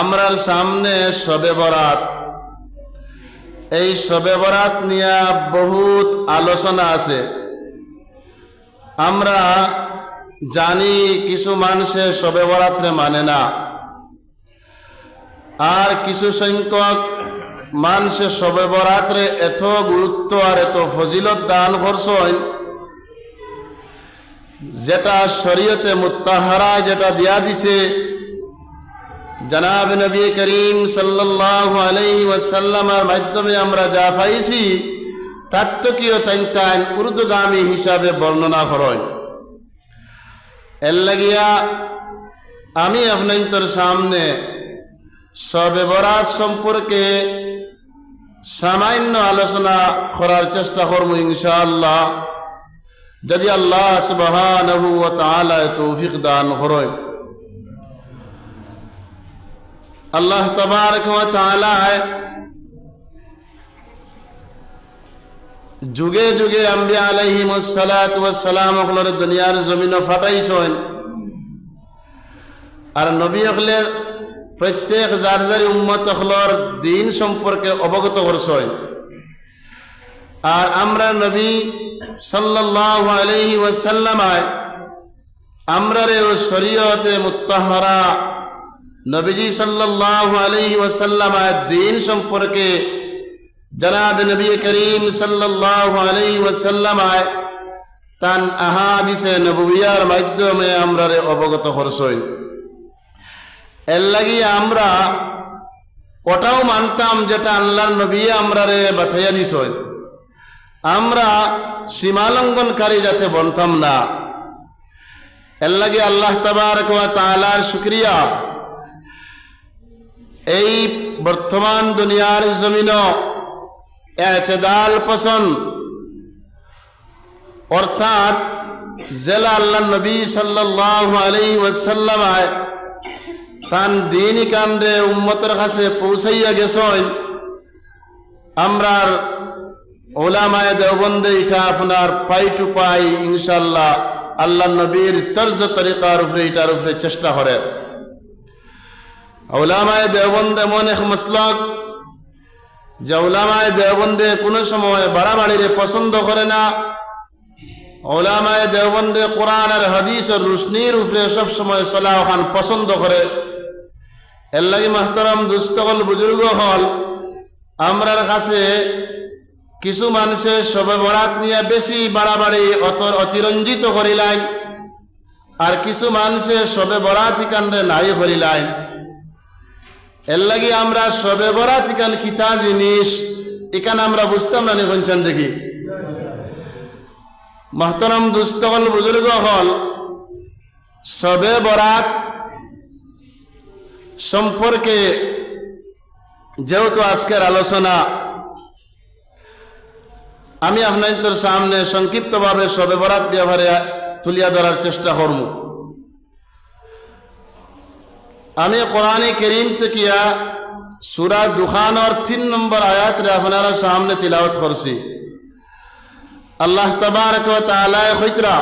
আমরার সামনে শবে বরাত। এই শবে বরাত নিয়ে বহুত আলোচনা আছে। আমরা জানি কিছু মানুষে শবে বরাতরে মানে না, আর কিছু সংখ্যক মানুষে শবে বরাতরে এত গুরুত্ব আর এত ফজিলত দান করছেন, যেটা শরীয়তে মুত্তাহারা যেটা দিয়া দিছে, জনাব নবী করিম সাল্লাল্লাহু আলাইহি ওয়াসাল্লামের মাধ্যমে আমরা যা পাইছি তাত্ত্বিকীয় তাইন উর্দুগামী হিসাবে বর্ণনা করেন। এর লাগিয়া আমি আপনাদের সামনে শবে বরাত সম্পর্কে সামান্য আলোচনা করার চেষ্টা করব ইনশাআল্লাহ, যদি আল্লাহ সুবহানাহু ওয়া তাআলা তৌফিক দান করেন। আল্লাহ তাবারক ওয়া তাআলা যুগে যুগে আম্বিয়া আলাইহিমুস সালাতু ওয়াস সালাম হলরে দুনিয়ার জমিনে ফাটাইছেন, আর নবী হলে প্রত্যেক যার যার উম্মত হলর দিন সম্পর্কে অবগত করছেন। আর আমরা নবী সাল্লাল্লাহু আলাইহি ওয়াসাল্লাম আমরারে ও শরীয়তে মুত্তাহারা নবীজি সাল্লাল্লাহু আলাইহি ওয়াসাল্লাম দিন সম্পর্কে জনাব নবী করিম সাল্লাল্লাহু আলাইহি ওয়াসাল্লাম তান আহাদিসে নবুবিয়ার মাধ্যমে আমরারে অবগত করছেন। এর লাগি আমরা ওটাও মানতাম যেটা আল্লাহর নবী আমরারে বাতাইয়া দিছেন, আমরা সীমালঙ্ঘনকারী যাতে বনতাম না। এর লাগি আল্লাহ তাবারক ওয়া তাআলার শুকরিয়া, এই বর্তমান দুনিয়ার জমিন এতেদাল পছন্দ, অর্থাৎ জেলা আল্লাহ নবী সাল্লাল্লাহু আলাইহি ওয়াসাল্লাম তান দিন কান্দে উম্মতের কাছে পৌঁছাইয়া গেছেন। আমরার ওলামায়ে দেওবন্দে এটা আপনার পাই টু পাই ইনশাআল্লাহ আল্লাহ নবীর তর্জ তরিকার উপরে এটার উপরে চেষ্টা করে। ওলামায়ে দেওবন্দ এমন এক মাসলাক যে ওলামায়ে দেওবন্দে কোনো সময় বাড়াবাড়িরে পছন্দ করে না। ওলামায়ে দেওবন্দে কোরআন আর হাদিসের রুশনির উপরে সব সময় সলাহ খান পছন্দ করে। এর লাগি মাহতারাম দুস্থ হল বুজুর্গ হল, আমরার কাছে কিছু মানুষে শবে বরাত নিয়ে বেশি বাড়াবাড়ি অতিরঞ্জিত করিলেন, আর কিছু মানুষে শবে বরাত কান্দে নাই করিলেন। এর লাগি আমরা শবে বরাত ইকান কিতা জিনিস এখানে আমরা বুঝতাম না নিকঞ্চন দেখি। মাহতারাম দুস্থ হল বুজুর্গ হল, শবে বরাত সম্পর্কে যেহেতু আজকের আলোচনা, আমি আপনাদের সামনে সংক্ষিপ্তভাবে শবে বরাত ব্যাপারে তুলিয়া ধরার চেষ্টা করব। আমি কোরআনে কারীম থেকে সূরা দুখানের 3 নম্বর আয়াত রে আপনারা সামনে তিলাওয়াত করছি। আল্লাহ তাবারক ওয়া তাআলা কইতরা,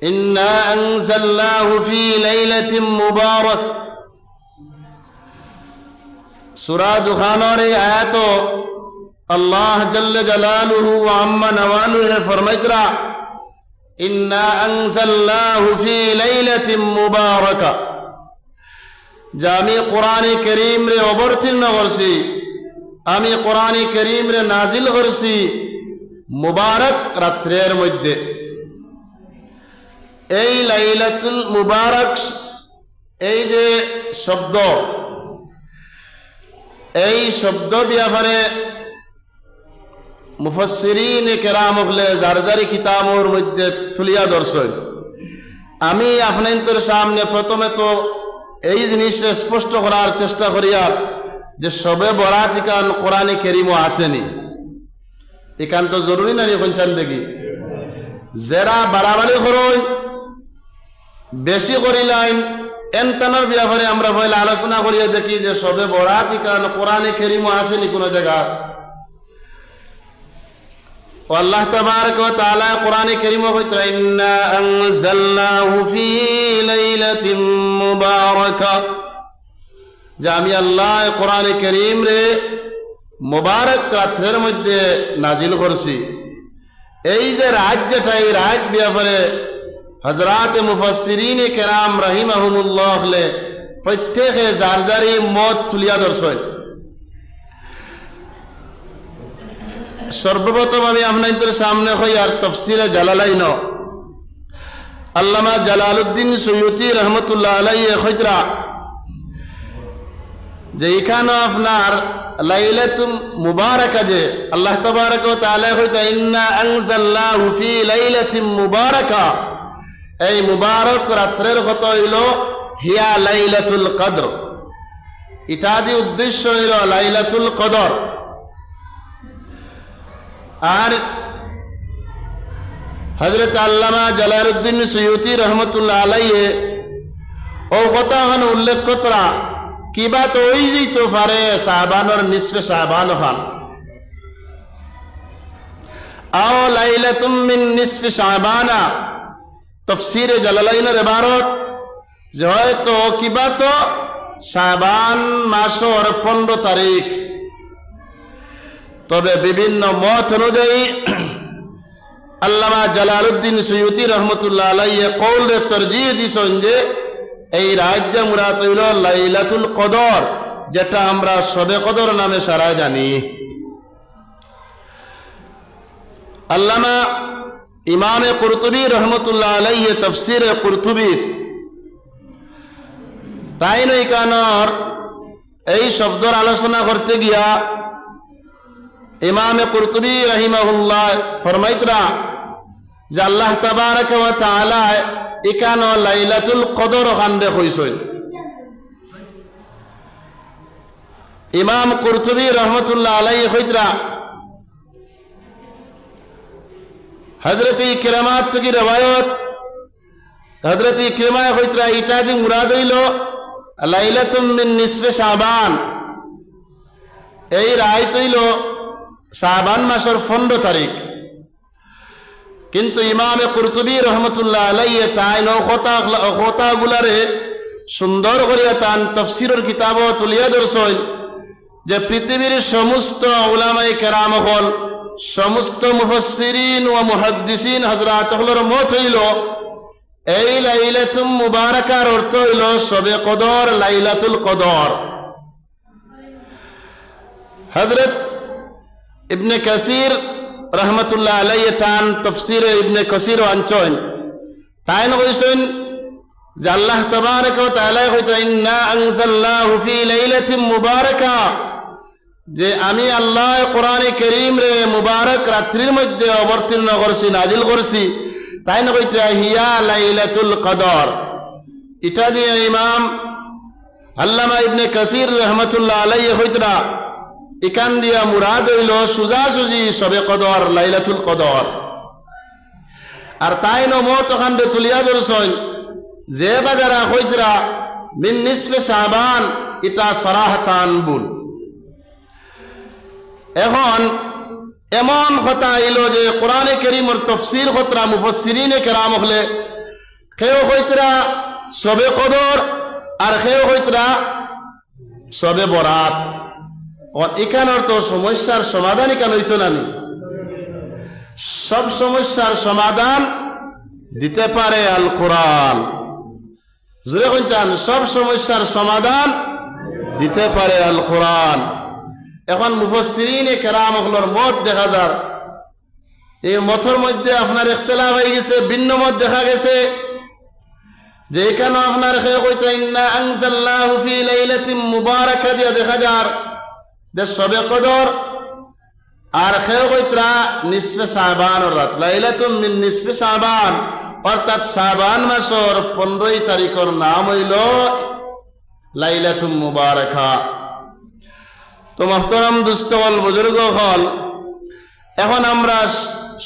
ইন্না আনজালনাহু ফি লাইলাতিন মুবারাক। সূরা দুখানের এই আয়াত আল্লাহ জাল্লা জালালুহু ওয়া আম্মা নওয়ালুহু ফরমাইতরা, ইন্না আনজালনাহু ফি লাইলাতিন মুবারাকা, যে আমি কোরআনে কারীম রে অবতীর্ণ করছি, আমি কোরআনে কারীম রে নাজিল করছি মুবারক রাত্রের মধ্যে। এই লাইলাতুল মুবারক এই যে শব্দ, এই শব্দ ব্যাপারে মুফাসসিরিন কেরাম হলে যার যারি কিতাবের মধ্যে তুলিয়া ধরছেন। আমি আপনাদের সামনে প্রথমে তো এই জিনিসটা স্পষ্ট করার চেষ্টা করিয়া যে শবে বরাত ইকান কোরআনে কারীমও আসেনি, ইকান তো জরুরি না এখন চান দেখি। যারা বাড়াবাড়ি করই বেশি করিলাইন এনতানোর ব্যাপারে আমরা পয়লা আলোচনা করিয়া দেখি যে শবে বরাত ইকান কোরআনে কারীমও আসেনি কোনো জায়গা। আল্লাহ তাবারক ওয়া তাআলা কোরআনে কারীমে কইতা, ইন্না আনজালনাহু ফি লাইলাতিন মুবারাকা, যে আমি আল্লাহ কোরআনে কারীম রে মুবারক রাত্রের মধ্যে নাজিল করছি। এই যে রাত যেটা, এই রাত ব্যাপারে হযরত মুফাসসিরিন কেরাম রাহিমাহুমুল্লাহ প্রত্যেকে যার যারই মত তুলিয়া ধরছেন। সর্বপ্রথম আমি আপনাদের সামনে হইয়ার তাফসীরে জালালাইন আল্লামা জালালউদ্দিন সুয়ুতি রহমতুল্লাহ আলাইহি খৈতরা যে এখানে আপনার লাইলাতুল মুবারাকা যে আল্লাহ তাবারাকা ওয়া তাআলা কইতা ইন্না আনজালনাহু ফি লাইলাতিন মুবারাকা, এই মুবারক রাত্রের কথা হইল হিয়া লাইলাতুল কদর। ইত্যাদি উদ্দেশ্য হইল লাইলাতুল কদর। আর হযরত আল্লামা জালালউদ্দিন সুয়ুতি রহমতুল্লাহ আলাইহি ও কথা উল্লেখ করা কিবা তো ওই যেতে পারে শাবানের নিসফে শাবান হন আও লাইলাতুম মিন নিসফি শাবানা। তাফসীরে জালালাইনের ইবারত যে হয়তো কিবা তো শাবান মাসের 15 তারিখ। তবে বিভিন্ন মত অনুযায়ী আল্লামা জালালউদ্দিন সুয়ুতি রহমতুল্লাহ আলাইহি কওলে তরজিহ দিছেন যে এই রাত মুরাদ হইল লাইলাতুল কদর, যেটা আমরা শবে কদর নামে সারা জানি। আল্লামা ইমামে কুরতুবী রহমতুল্লাহ আলাইহি তাফসীরে কুরতুবী তাই নইকানর এই শব্দর আলোচনা করতে গিয়া ইমামে কুরতুবী রাহিমাহুল্লাহ ফরমাইতরা যে আল্লাহ তাবারাকা ওয়া তাআলা এখানে লাইলাতুল কদর খান্দে কইছেন। ইমাম কুরতুবী রহমতুল্লাহ আলাইহি কইতরা হযরত ইকরামাত থেকে রওয়ায়াত হযরত ইকরামা কইতরা এটা দি মুরাদ হইল লাইলাতুম মিন নিসফি শাবান। এই রাত হইল শাবান মাসের 15 তারিখ। কিন্তু ইমামে কুরতুবী রহমতুল্লাহ আলাইহি তাইন কথাগুলারে সুন্দর করিয়া তান তাফসীরের কিতাব তুলিয়া ধরছেন যে পৃথিবীর সমস্ত উলামায়ে কেরাম হল, সমস্ত মুফাসসিরিন ও মুহাদ্দিসিন হযরত হলর মত হইল এই লাইলাতুল মুবারাকার অর্থ হইল শবে কদর, লাইলাতুল কদর। হযরত ইবনে কাসির রহমতুল্লাহ আলাইহি তান তাফসীরে ইবনে কাসির আনছেন তাইন কইছেন যে আল্লাহ তাবারাকা ওয়া তাআলা কইতা ইন্না আনজালনাহু ফি লাইলাতিন মুবারাকা, যে আমি আল্লাহ কোরআনে কারীম রে মুবারক রাত্রির মধ্যে অবতীর্ণ করছি, নাজিল করছি। তাইন কইতা হিয়া লাইলাতুল কদর। এটা দিয়ে ইমাম আল্লামা ইবনে কাসির রহমতুল্লাহ আলাইহি কইতরা এখান দিয়া মুরাদ হইল সোজাসুজি শবে কদর, লাইলাতুল কদর। আর তাই মত ওখানে তুলিয়া ধরছেন যে বাজারা কইতরা মিন নিসফে শাবান, এটা সরাহতান বুল। এখন এমন কথা আইল যে কোরআনে কারীমের তাফসীর কতরা মুফাসসিরিনে কেরাম হলে কেউ কইতরা শবে কদর আর কেউ কইতরা শবে বরাত। এখানের তো সমস্যার সমাধান কেন হইতো না? সব সমস্যার সমাধান দিতে পারে আল কোরআন। জুড়ে কইতান সব সমস্যার সমাধান দিতে পারে আল কোরআন। এখন মুফাসসিরিনে কেরামগুলোর মত দেখা যায়, এই মতের মধ্যে আপনার ইখতিলাফ হয়ে গেছে, ভিন্ন মত দেখা গেছে যে এখানে আপনার কেউ কইতা ইন্না আনজালনাহু ফি লাইলাতিন মুবারাকা দিয়া দেখা যায় যে শবে কদর, আর কেউ কইতরা নিসফে শাবান রাত লাইলাতুম মিন নিসফে শাবান, অর্থাৎ শাবান মাসের 15 তারিখের নাম হইল লাইলাতুল মুবারাকা। তো মুহতারাম দোস্ত হল, বুজুর্গ হল, এখন আমরা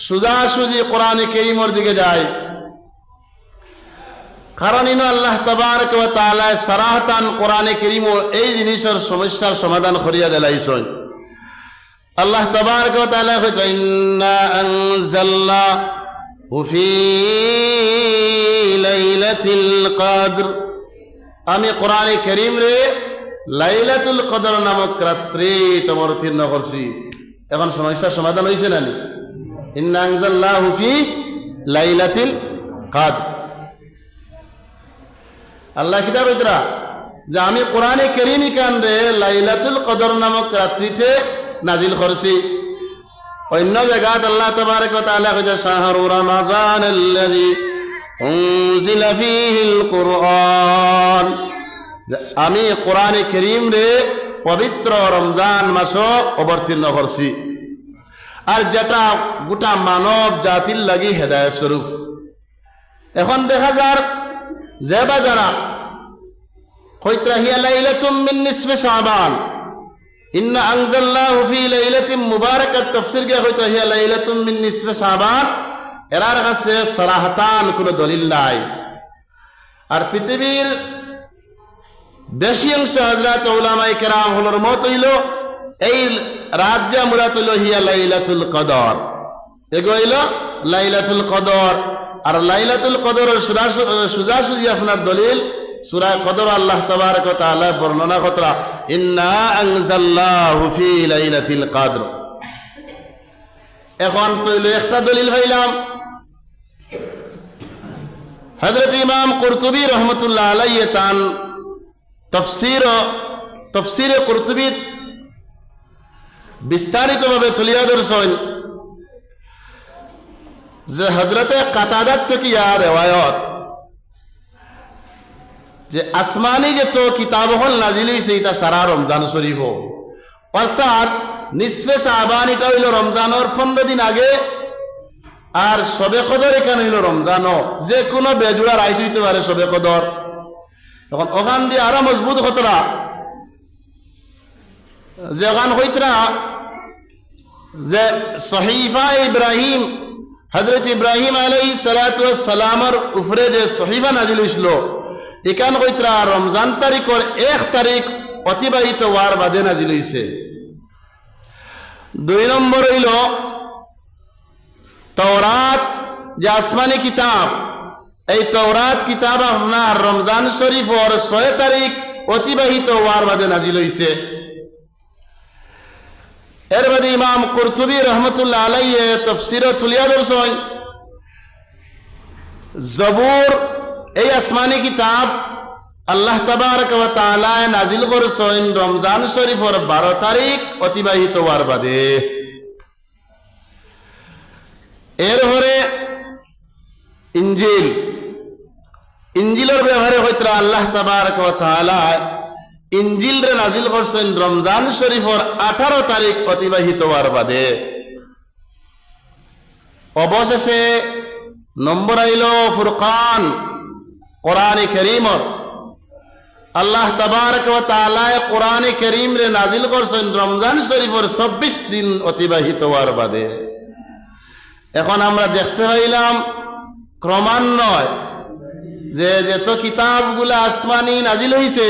সোজাসুজি কোরআনে কারীমের দিকে যাই। কারণ ইনো আল্লাহ তাবারক ওয়া তাআলা সারাহাতান কোরআনে কারীম এই জিনিসের সমস্যার সমাধান করিয়া দিলাইছেন। আল্লাহ তাবারক ওয়া তাআলা কইতা ইন্না আনজালনাহু ফি লাইলাতিল কদর, আমি কোরআনে কারীম রে লাইলাতুল কদর নামক রাত্রি অবতীর্ণ করছি। এখন সমস্যার সমাধান হয়েছে না? ইন্না আনজালনাহু ফি লাইলাতিল কদর। আল্লাহ কিতাব ইতরা যে আমি কোরআনে কারীম কান্দে লাইলাতুল কদর নামক রাত্রিতে নাজিল করছি। অন্য জায়গায় আল্লাহ তাবারক ওয়া তাআলা কইছে শাহরু রমাযানাল্লাযী উনজিলা ফীহিল কুরআন, আমি কোরআনে কারীম রে পবিত্র রমজান মাস অবতীর্ণ করছি, আর যেটা গোটা মানব জাতির লাগি হেদায়েত স্বরূপ। এখন দেখা যার যে বা যারা কইতরা হিয়া লাইলাতুম মিন নিসফি শাবান, ইন্না আনজালনাহু ফি লাইলাতিন মুবারাকাত, তাফসীর কে কইতরা হিয়া লাইলাতুম মিন নিসফি শাবান, এরার কাছে সরাহতান কোনো দলিল নাই। আর পৃথিবীর বেশি অংশ হযরত উলামায়ে কেরাম হলোর মত হইল এই রাত দিয়া মুরাদ হইল হিয়া লাইলাতুল কদর, এগো হইল লাইলাতুল কদর। আর লাইলাতুল কদরের সোজাসুজি আপনার দলিল সূরা কদর আল্লাহ তাবারক ওয়া তাআলা বর্ণনা কতরা ইন্না আনজালনাহু ফি লাইলাতিল কদর। এখন তইল একটা দলিল পাইলাম, হযরত ইমাম কুরতুবী রাহমাতুল্লাহ আলাইহি তান তফসিরে কুরতুবী বিস্তারিতভাবে তুলিয়া ধরছেন যে হযরতে কাতাদাত থেকে ইয়া রিওয়ায়াত যে আসমানি যে তো কিতাব হল নাজিল হইছে এটা সারা রমজান শরীফ, অর্থাৎ নিসফে শাবান এটা হইল রমজানের 15 দিন আগে, আর শবে কদর এখানে হইল রমজানও, যে কোনো বেজুড়া রাইত হইতে পারে শবে কদর। তখন ওখান দিয়ে আরো মজবুত হতরা যে ওখান হইতরা যে সহিফা ইব্রাহিম, হযরত ইব্রাহিম আলাইহিস সালাতু ওয়াস সালামের উপরে যে সহিফা নাজিল হইছিল, এখান হইতরা রমজান তারিখের 1 তারিখ অতিবাহিত হওয়ার বাদে নাজিল হইছে। 2 নম্বর হইল তাওরাত যে আসমানি কিতাব, এই তাওরাত কিতাব আপনার রমজান শরীফের 6 তারিখ অতিবাহিত হওয়ার বাদে নাজিল হইছে। এর বাদে ইমাম কুরতুবী রাহমাতুল্লাহ আলাইহি তাফসীরে তুলিয়া ধরছেন জবুর এই আসমানি কিতাব আল্লাহ তাবারক ওয়া তাআলা নাজিল করছেন রমজান শরীফের 12 তারিখ অতিবাহিত হওয়ার বাদে। এরপরে ইঞ্জিলের ব্যবহারে হয়তো আল্লাহ তাবারক ওয়া তাআলা ইঞ্জিল রে নাজিল করছেন রমজান শরীফের 18 তারিখ অতিবাহিত হওয়ার বাদে। অবশেষে নম্বর আইল ফুরকান, কোরআনে কারীমর আল্লাহ তাবারক ওয়া তাআলা কোরআনে কারীম রে নাজিল করছেন রমজান শরীফের 26 দিন অতিবাহিত হওয়ার বাদে। এখন আমরা দেখতে পাইলাম ক্রমান্বয় যে যত কিতাবগুলা আসমানি নাজিল হইছে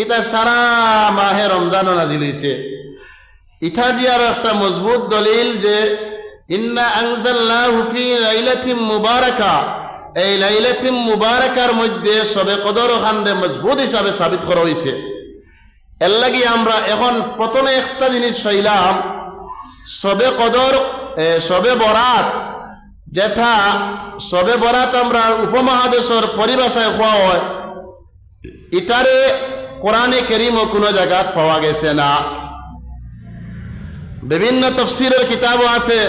এটা সারা মাহে রমজানও নাজিল হইছে। এটা দিয়ার একটা মজবুত দলিল যে ইন্না আনজালনাহু ফি লাইলাতিন মুবারাকা, এই লাইলাতিন মুবারাকার মধ্যে শবে কদর ওখানে মজবুত হিসাবে সাবিত করা হইছে। এর লাগি আমরা এখন প্রথমে একটা জিনিস চাইলাম, শবে কদর শবে বরাত, যেটা শবে বরাত আমরা উপমহাদেশের পরিভাষায় হওয়া হয়, এটারে কোরআনে কারীমও কোনো জায়গায় পাওয়া গেছে না। বিভিন্ন তাফসীরের কিতাবও আছে,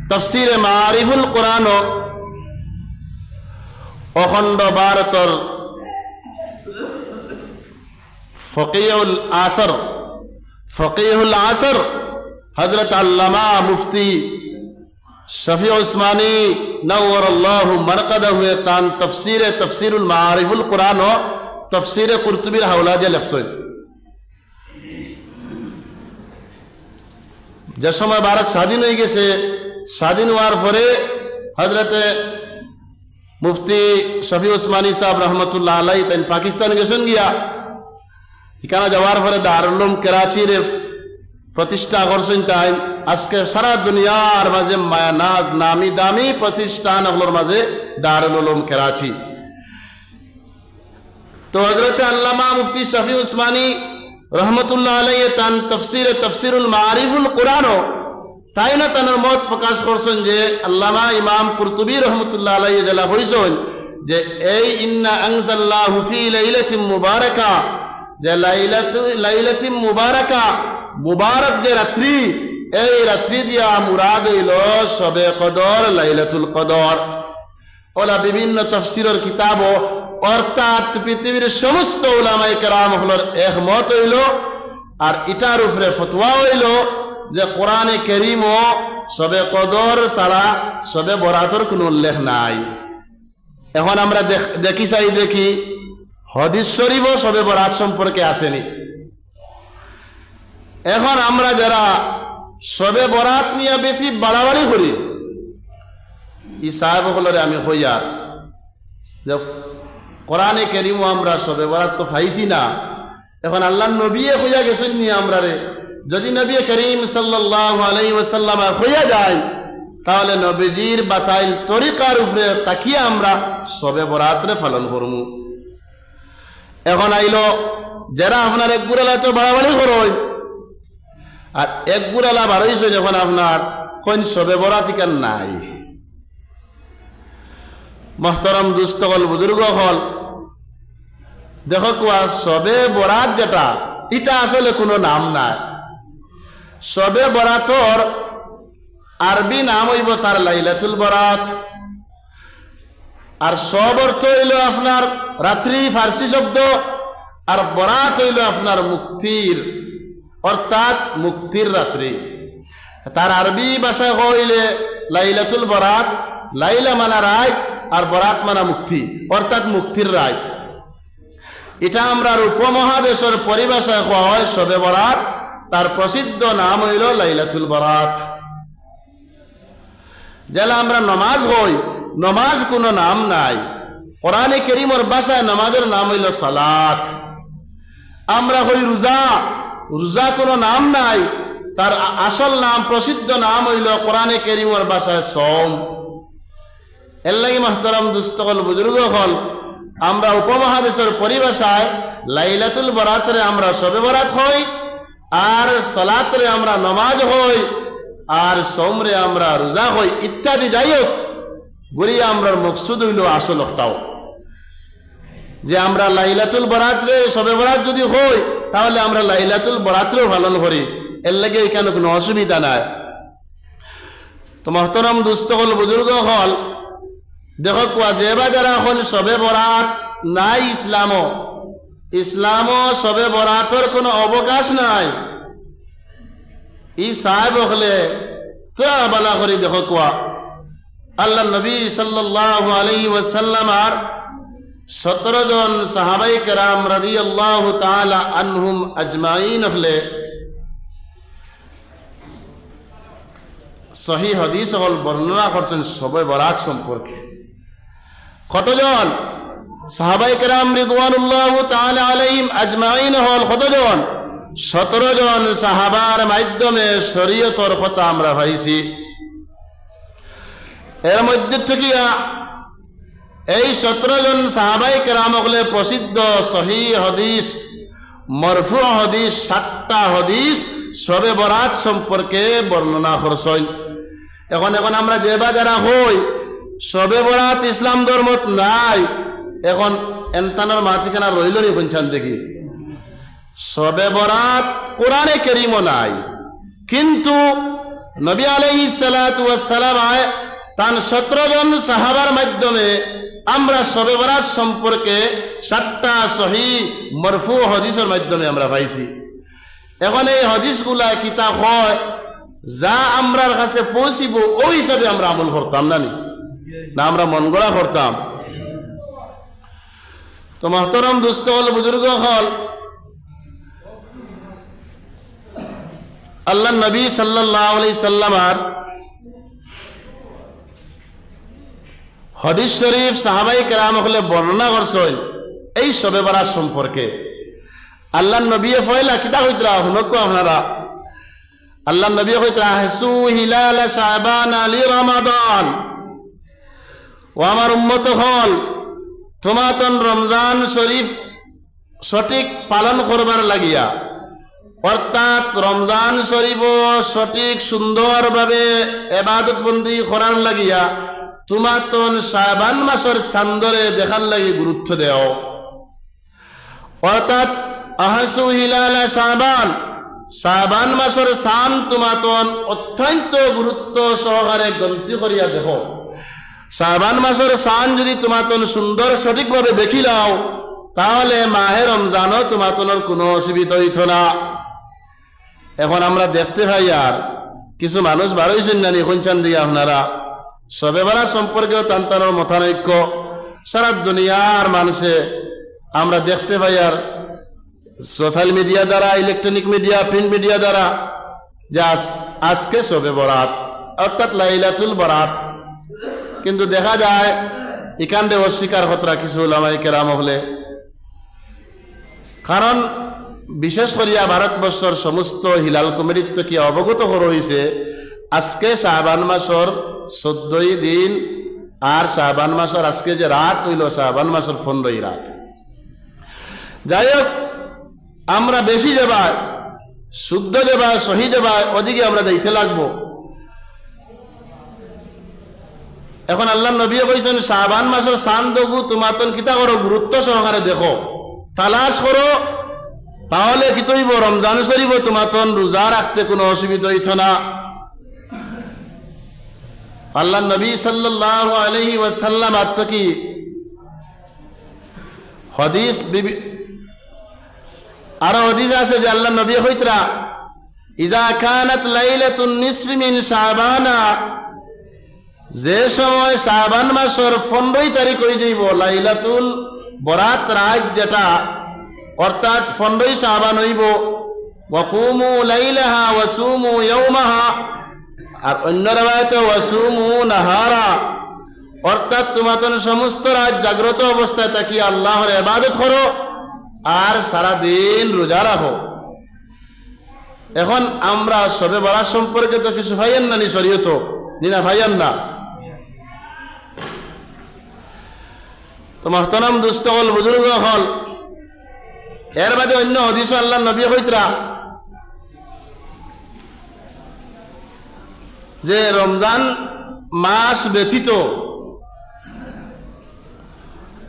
তাফসীরে মারিফুল কোরআনও অখণ্ড ভারতের ফকিহুল আসর হযরত আল্লামা মুফতি শফি উসমানী নওয়ারাল্লাহু মারকাদাহু তান তফসিরুল মারিফুল কোরআন ও তফসিরে কুরতুবীর হাওলা দিয়ে লেখছেন। যে সময় ভারত স্বাধীন হয়ে গেছে, স্বাধীন হওয়ার পরে হযরতে মুফতি শফি উসমানী সাহেব রহমতুল্লাহ আলাইহি তাই পাকিস্তান গেছেন, গিয়া এখানে যাওয়ার পরে দারুল উলুম করাচির প্রতিষ্ঠা করছেন। তাই আজকে সারা দুনিয়ার মাঝে মায়ানাজ নামি দামি প্রতিষ্ঠানগুলোর মাঝে দারুল উলুম করাচি। তো হযরত আল্লামা মুফতি শফি উসমানী রহমতুল্লাহ আলাইহি তান তফসিরুল মারিফুল কুরআন তাই না তানের মত প্রকাশ করছেন যে আল্লামা ইমাম কুরতুবী রহমতুল্লাহ আলাইহি জেলা হইছেন যে এই ইন্না আনজালনাহু ফি লাইলাতিন মুবারাকা, যে লাইলাতিন মুবারাকা, মুবারক যে রাত্রি, এই রাত্রি দিয়া মুরাদ হইল শবে কদর, লাইলাতুল কদর। ওলা বিভিন্ন তফসিরের কিতাব অর্থাৎ পৃথিবীর সমস্ত উলামায়ে কেরাম হলোর একমত হইল, আর এটার উপরে ফতোয়া হইল যে কোরআনে কারীম ও শবে কদর ছাড়া শবে বরাতের কোনো উল্লেখ নাই। এখন আমরা দেখি হাদিস শরীফও শবে বরাত সম্পর্কে আসেনি। এখন আমরা যারা শবে বরাত নিয়ে বেশি বাড়াবাড়ি করি, ই সাহেব হলরে আমি হইয়া যে কোরআনে কারীম আমরা শবে বরাত তো পাইছি না। এখন আল্লাহ নবী হইয়া গেছেন নিয়ে আমরা রে, যদি নবী করিম সাল্লাল্লাহু আলাইহি ওয়াসাল্লাম হইয়া যায় তাহলে নবীজির বাতাইল তরিকার উপরে তাকিয়ে আমরা শবে বরাতরে পালন করব। এখন আইলো যারা আপনার এক গুড়ালা তো বাড়াবাড়ি করই, আর এক গুড়ালা বাড়াইছে যখন আপনার কোন শবে বরাত কেন নাই। মুহতারাম দুস্থ হল, বুজুর্গ হল, দেখো কোয়া শবে বরাত যেটা, এটা আসলে কোনো নাম নাই। শবে বরাতর আরবি নাম হইব তার লাইলাতুল বরাত, আর সব অর্থ হইল আপনার রাত্রি ফার্সি শব্দ, আর বরাত হইল আপনার মুক্তির, অর্থাৎ মুক্তির রাত্রি। তার আরবি ভাষায় হইলে লাইলাতুল বরাত, লাইলা মানা রাত আর বরাত মানা মুক্তি, অর্থাৎ মুক্তির রাত। এটা আমরা উপমহাদেশের পরিভাষায় হয় শবে বরাত, তার প্রসিদ্ধ নাম হইল লাইলাতুল বরাত। যেলা আমরা নমাজ হই, নমাজ কোনো নাম নাই। কোরআনে কারীমের ভাষায় নমাজের নাম হইল সালাত। আমরা হই রোজা, রোজা কোনো নাম নাই, তার আসল নাম প্রসিদ্ধ নাম হইল কোরআনে কারীমের ভাষায় সওম। এর লাগি মুহতারাম দুস্থ হল, বুজুর্গ হল, আমরা উপমহাদেশের পরিভাষায় লাইলাতুল বরাতরে আমরা শবে বরাত হই, আর সালাতরে আমরা নমাজ হই, আর সওমরে আমরা রোজা হই ইত্যাদি। যাই হোক, গড়িয়া আমরার মকসুদ হইল আসল একটাও যে আমরা লাইলাতুল বরাতরে শবে বরাত যদি হই তাহলে আমরা লাইলাতুল বরাতরেও পালন করি, এর লাগে এখানে কোনো অসুবিধা নাই। তো মুহতারাম দুস্থ হল, বুজুর্গ হল, দেখো কোয়া যে বা যারা এখন শবে বরাত নাই ইসলামও শবে বরাতর কোনো অবকাশ নাই, ই সাহেব হলে তো বালা করি। দেখো কোয়া আল্লাহ নবী সাল্লাল্লাহু আলাইহি ওয়াসাল্লাম আর 17 জন সাহাবাই কেরাম রাদিয়াল্লাহু তাআলা আনহুম আজমাইন হলে সহিহ হাদিস হল বর্ণনা করছেন শবে বরাত সম্পর্কে। কতজন সাহাবাই কেরাম রিদওয়ানুল্লাহু তাআলা আলাইহিম আজমাইন হল কতজন? 17 জন সাহাবার মাধ্যমে শরীয়তের কথা আমরা পাইছি। এর মধ্যে থেকে এই 17 জন সাহাবাই কেরাম হলে প্রসিদ্ধ সহিহ হাদিস, মারফু হাদিস, 7টা হাদিস শবে বরাত সম্পর্কে বর্ণনা করছেন। এখন আমরা যে বা যারা হই শবে বরাত ইসলাম ধর্মত নাই, এখন এনতানোর মাটিখানা রইল নি পঞ্চান দেখি। শবে বরাত কোরআনে কারীমও নাই, কিন্তু নবী আলাইহিস সালাতু ওয়াস সালাম তান 17 জন সাহাবার মাধ্যমে আমরা শবে বরাত সম্পর্কে 7টা সহিহ মারফু হাদিসের মাধ্যমে আমরা পাইছি। এখন এই হাদিসগুলা কিতাব হয় যা আমরার কাছে পৌঁছিব ওই হিসাবে আমরা আমল করতাম না আমরা মন গড়া করতাম। তো মুহতারাম দোস্ত হল, বুজুর্গ হল, আল্লাহ নবী সাল্লাল্লাহু আলাইহি সাল্লামার হাদিস শরীফ সাহাবাই কেরাম হলে বর্ণনা করছেন এই শবে বরাত সম্পর্কে। আল্লাহ নবী ফয়লা কিতা হইতরা হুনক আপনারা, আল্লাহ নবী কইতরা হাসু হিলাল শাবান লি রমাদান, ও আমার উম্মত হল তোমাতন রমজান শরীফ সঠিক পালন করবার লাগিয়া, অর্থাৎ রমজান শরীফ সঠিক সুন্দরভাবে ইবাদত বন্দি করার লাগিয়া তোমার তন শাবান মাসের চান্দরে দেখার লাগি গুরুত্ব দেও। অর্থাৎ আহসু হিলালা শাবান, শাবান মাসের সান তোমাতন অত্যন্ত গুরুত্ব সহকারে গন্তি করিয়া দেখো। শাবান মাসের সান যদি তোমাতন সুন্দর সঠিকভাবে দেখিলাও, তাহলে মাহে রমজানও তোমাতনের কোনো অসুবিধা হইত না। এখন আমরা দেখতে পাই আর কিছু মানুষ বারোইছেন জানি কোনচান দিকে আপনারা সবে বেলা সম্পর্কেও তান্তানোর মতানৈক্য সারা দুনিয়ার মানুষে আমরা দেখতে পাই আর সোশ্যাল মিডিয়া দ্বারা, ইলেকট্রনিক মিডিয়া, প্রিন্ট মিডিয়া দ্বারা যে আজকে সবে বরাত অর্থাৎ লাইলাতুল বরাত, কিন্তু দেখা যায় এখানে অস্বীকার হতরা কিছু উলামায়ে কেরাম হলে। কারণ বিশেষ করিয়া ভারতবর্ষের সমস্ত হিলাল কমিটির তো কি অবগত হয়েছে আজকে শাবান মাসের 14 দিন, আর শাবান মাসের আজকে যে রাত হইল শাবান মাসের 15 রাত। যাই হোক, আমরা বেশি যাবাই, শুদ্ধ যাবাই, সহি যাবাই, ওদিকে আমরা দেখতে লাগবো। এখন আল্লাহ নবী কইছেন শাবান মাসের সান দেবু তোমাতন কিতা করো, গুরুত্ব সহকারে দেখো, তালাশ করো, তাহলে কি তৈব রমজান শরীফ তোমাতন রোজা রাখতে কোনো অসুবিধা হইত না। আল্লাহ নবী সাল্লাল্লাহু আলাইহি ওয়াসাল্লাম কি হাদিস আরো হাদিস আছে যে আল্লাহ নবী কইতরা ইজা কানাত লাইলাতুন নিসফি মিন শাবানা, যে সময় শাবান মাসের 15 তারিখ হয়ে যাইব লাইলাতুল বরাত রাত যেটা, অর্থাৎ 15 শাবান হইব, ওয়াকুমু লাইলাহা ওয়াসুমু ইয়াওমাহা, আর অন্য রাওয়ায়াতে ওয়াসুমু নাহারা, অর্থাৎ তোমাদের সমস্ত রাত জাগ্রত অবস্থায় থাকি আল্লাহর ইবাদত করো আর সারা দিন রোজা রাখো। এখন আমরা সবে বরাত সম্পর্কে তো কিছু ভাইয়েন না নি শরীয়ত নি না ভাইয়েন না, তো মুহতারাম দোস্ত হল, বুজুর্গ হল, এর বাদে অন্য হাদিস আল্লাহ নবী কইতরা যে রমজান মাস ব্যতীত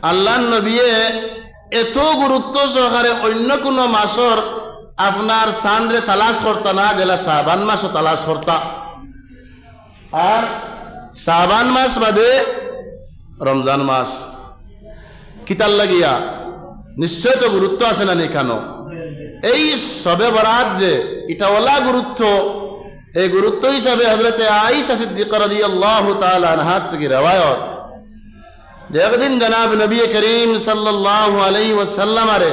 আল্লাহ নবী এত গুরুত্ব সহকারে অন্য কোনো মাসর আপনার সানরে তালাশ করতা না, যেটা শাবান মাসও তালাশ করতা। আর শাবান মাস বাদে রমজান মাস কিতার লাগিয়া নিশ্চয় তো গুরুত্ব আছে না কেন? এই সবে বরাত যে এটা ওলা গুরুত্ব, এই গুরুত্ব হিসাবে হযরতে আয়েশা সিদ্দিকা রাদিয়াল্লাহু তাআলা আনহা থেকে রওয়ায়াত যে একদিন জনাব নবী করিম সাল্লাল্লাহু আলাইহি ওয়াসাল্লাম আরে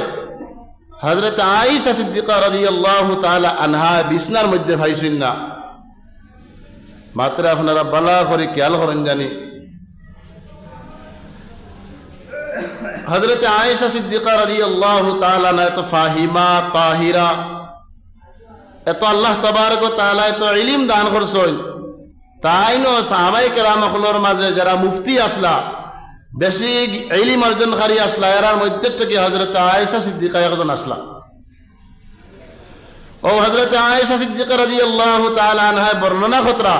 হযরতে আয়েশা সিদ্দিকা রাদিয়াল্লাহু তাআলা আনহা বিছনার মধ্যে ভাইছেন না। মাত্র আপনারা বালা করে খেয়াল করেন জানি, হযরতে আয়েশা সিদ্দিকা রাদিয়াল্লাহু তাআলা না এত ফাহিমা তাহিরা, এত আল্লাহ তাবারক ওয়া তাআলা এত ইলম দান করছেন, তাই নো সাহাবায়ে কেরামগুলোর মাঝে যারা মুফতি আসলা, বেশি ইলম অর্জনকারী আসলা, এর মধ্যে থেকে হযরতে আয়েশা সিদ্দিকা একজন আসলা। ও হযরতে আয়েশা সিদ্দিকা রাদিয়াল্লাহু তাআলা আনহা বর্ণনা কতরা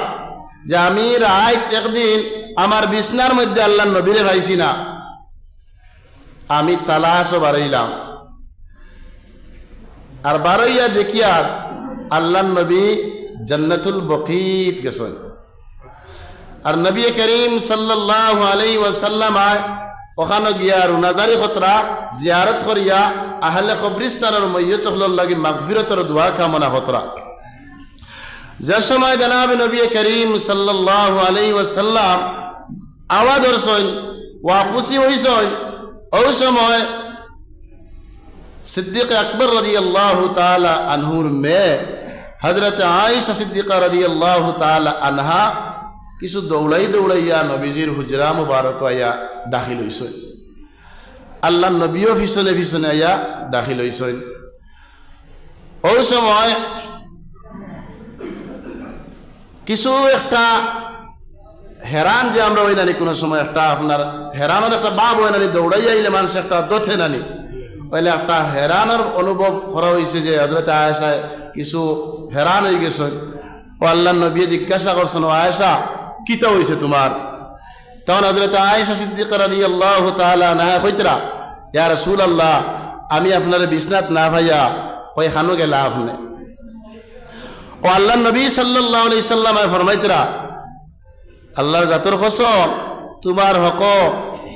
যে আমি রাত একদিন আমার বিছনার মধ্যে আল্লাহর নবীরে পাইছি না, আমি তালাশও বাড়াইলাম, আর বাড়াইয়া দেখিয়া আল্লাহর নবী জান্নাতুল বকিত গেছেন। আর নবী করিম সাল্লাল্লাহু আলাইহি ওয়াসাল্লাম ওখানে গিয়া রুনাজারি খতরা জিয়ারত করিয়া আহলে কবরিস্তানের মাইয়ত হলর লাগি মাগফিরতের দোয়া কামনা খতরা। যে সময় জনাব নবী করিম সাল্লাল্লাহু আলাইহি ওয়াসাল্লাম আওয়াজ করছেন, ওয়াপুসি হইছেন, ওই সময় সিদ্দিক আকবর রাদিয়াল্লাহু তাআলা আনহুর মেয়ে হযরত আয়েশা সিদ্দিকা রাদিয়াল্লাহু তাআলা আনহা কিছু দৌড়াইয়া নবীজির হুজরা মুবারক আয়া দাখিল হইছেন। আল্লাহ নবীও পিছনে পিছনে আয়া দাখিল হইছেন। ওই সময় কিছু একটা হেরান যে আমরা ওই নানি কোনো সময় একটা আপনার হেরানোর একটা বাপ ওই নানি দৌড়াইয়া আইলে মানুষ একটা দথে নানি, তাহলে একটা হেরানোর অনুভব করা হয়েছে যে হযরত আয়েশা কিছু হেরান হয়ে গেছে। ও আল্লাহ নবী জিজ্ঞাসা করছেন, ও আয়েশা কিতা হয়েছে তোমার? তখন হযরত আয়েশা সিদ্দিকা রাদিয়াল্লাহু তাআলা আনহা কইতরা, ইয়া রাসূলুল্লাহ, আমি আপনার বিছনাত না ভাইয়া ওই হানু গেলা আপনি। ও আল্লাহ নবী সাল্লাল্লাহু আলাইহি সাল্লাম ফরমাইতরা, আল্লাহর জাতর কসম, তোমার হক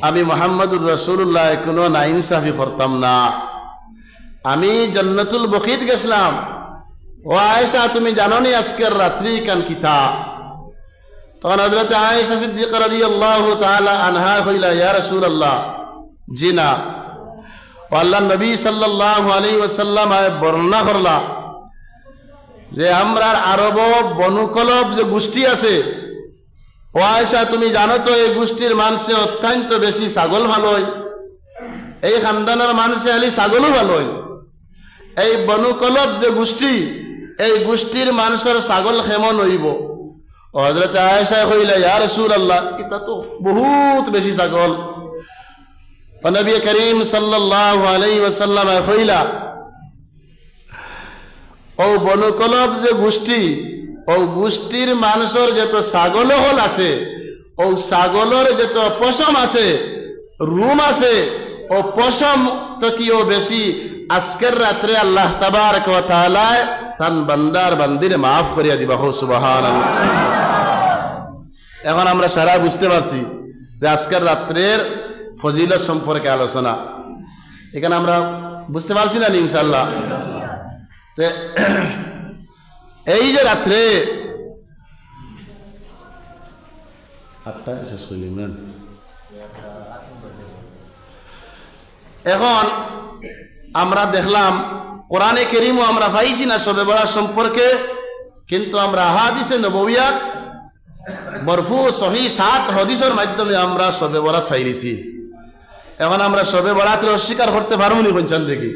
আমি মুহাম্মদুর রাসূলুল্লাহ কোনো নাইনসাফি করতাম না। আমি জান্নাতুল বকিত গেছিলাম। ও আয়েশা, তুমি জানো নি আজকের রাত্রি কান কিতা? তখন হযরত আয়েশা সিদ্দিকা রাদিয়াল্লাহু তাআলা আনহা কইলা, ইয়া রাসূলুল্লাহ, জি না। ও আল্লাহর নবী সাল্লাল্লাহু আলাইহি ওয়াসাল্লাম বর্ণনা করলা যে আমরা আরব বনু কলব যে গোষ্ঠী আছে, ও আয়েশা তুমি জানো তো এই গোষ্ঠীর মানুষে অত্যন্ত বেশি ছাগল ভালোই, এই খানদানের মানুষে খালি ছাগলও ভালোই। এই বনু কলব যে গোষ্ঠী, এই গোষ্ঠীর মানুষের ছাগল কেমন হইব? হযরত আয়েশা কইলা, ইয়া রাসূলুল্লাহ, এটা তো বহুত বেশি ছাগল। নবী করিম সাল্লাল্লাহু আলাইহি ওয়াসাল্লাম কইলা, ও বনু কলব যে গোষ্ঠী, ও গোষ্ঠীর মানুষের যত ছাগল হল আছে, ও ছাগলের যত পশম আছে, রুম আছে, ও পশম তো কিও বেশি আজকের রাত্রে আল্লাহ তাবারক ওয়া তাআলা তান বান্দার বান্দিরে মাফ করিয়া দিবা। হো সুবহানাল্লাহ। এখন আমরা সারা বুঝতে পারছি যে আজকের রাত্রের ফজিলত সম্পর্কে আলোচনা এখানে আমরা বুঝতে পারছি না ইনশাআল্লাহ। এই যে রাত্রে 8টায় শেষ করলাম না, এখন আমরা দেখলাম কোরআনে কারীমও আমরা পাইছি না শবে বরাত সম্পর্কে, কিন্তু আমরা হাদিসে নববিয়াত মরফু সহিহ 7 হাদিসের মাধ্যমে আমরা শবে বরাত পাইছি। এখন আমরা শবে বরাতের অস্বীকার করতে পারবো নি কোনখান থেকে?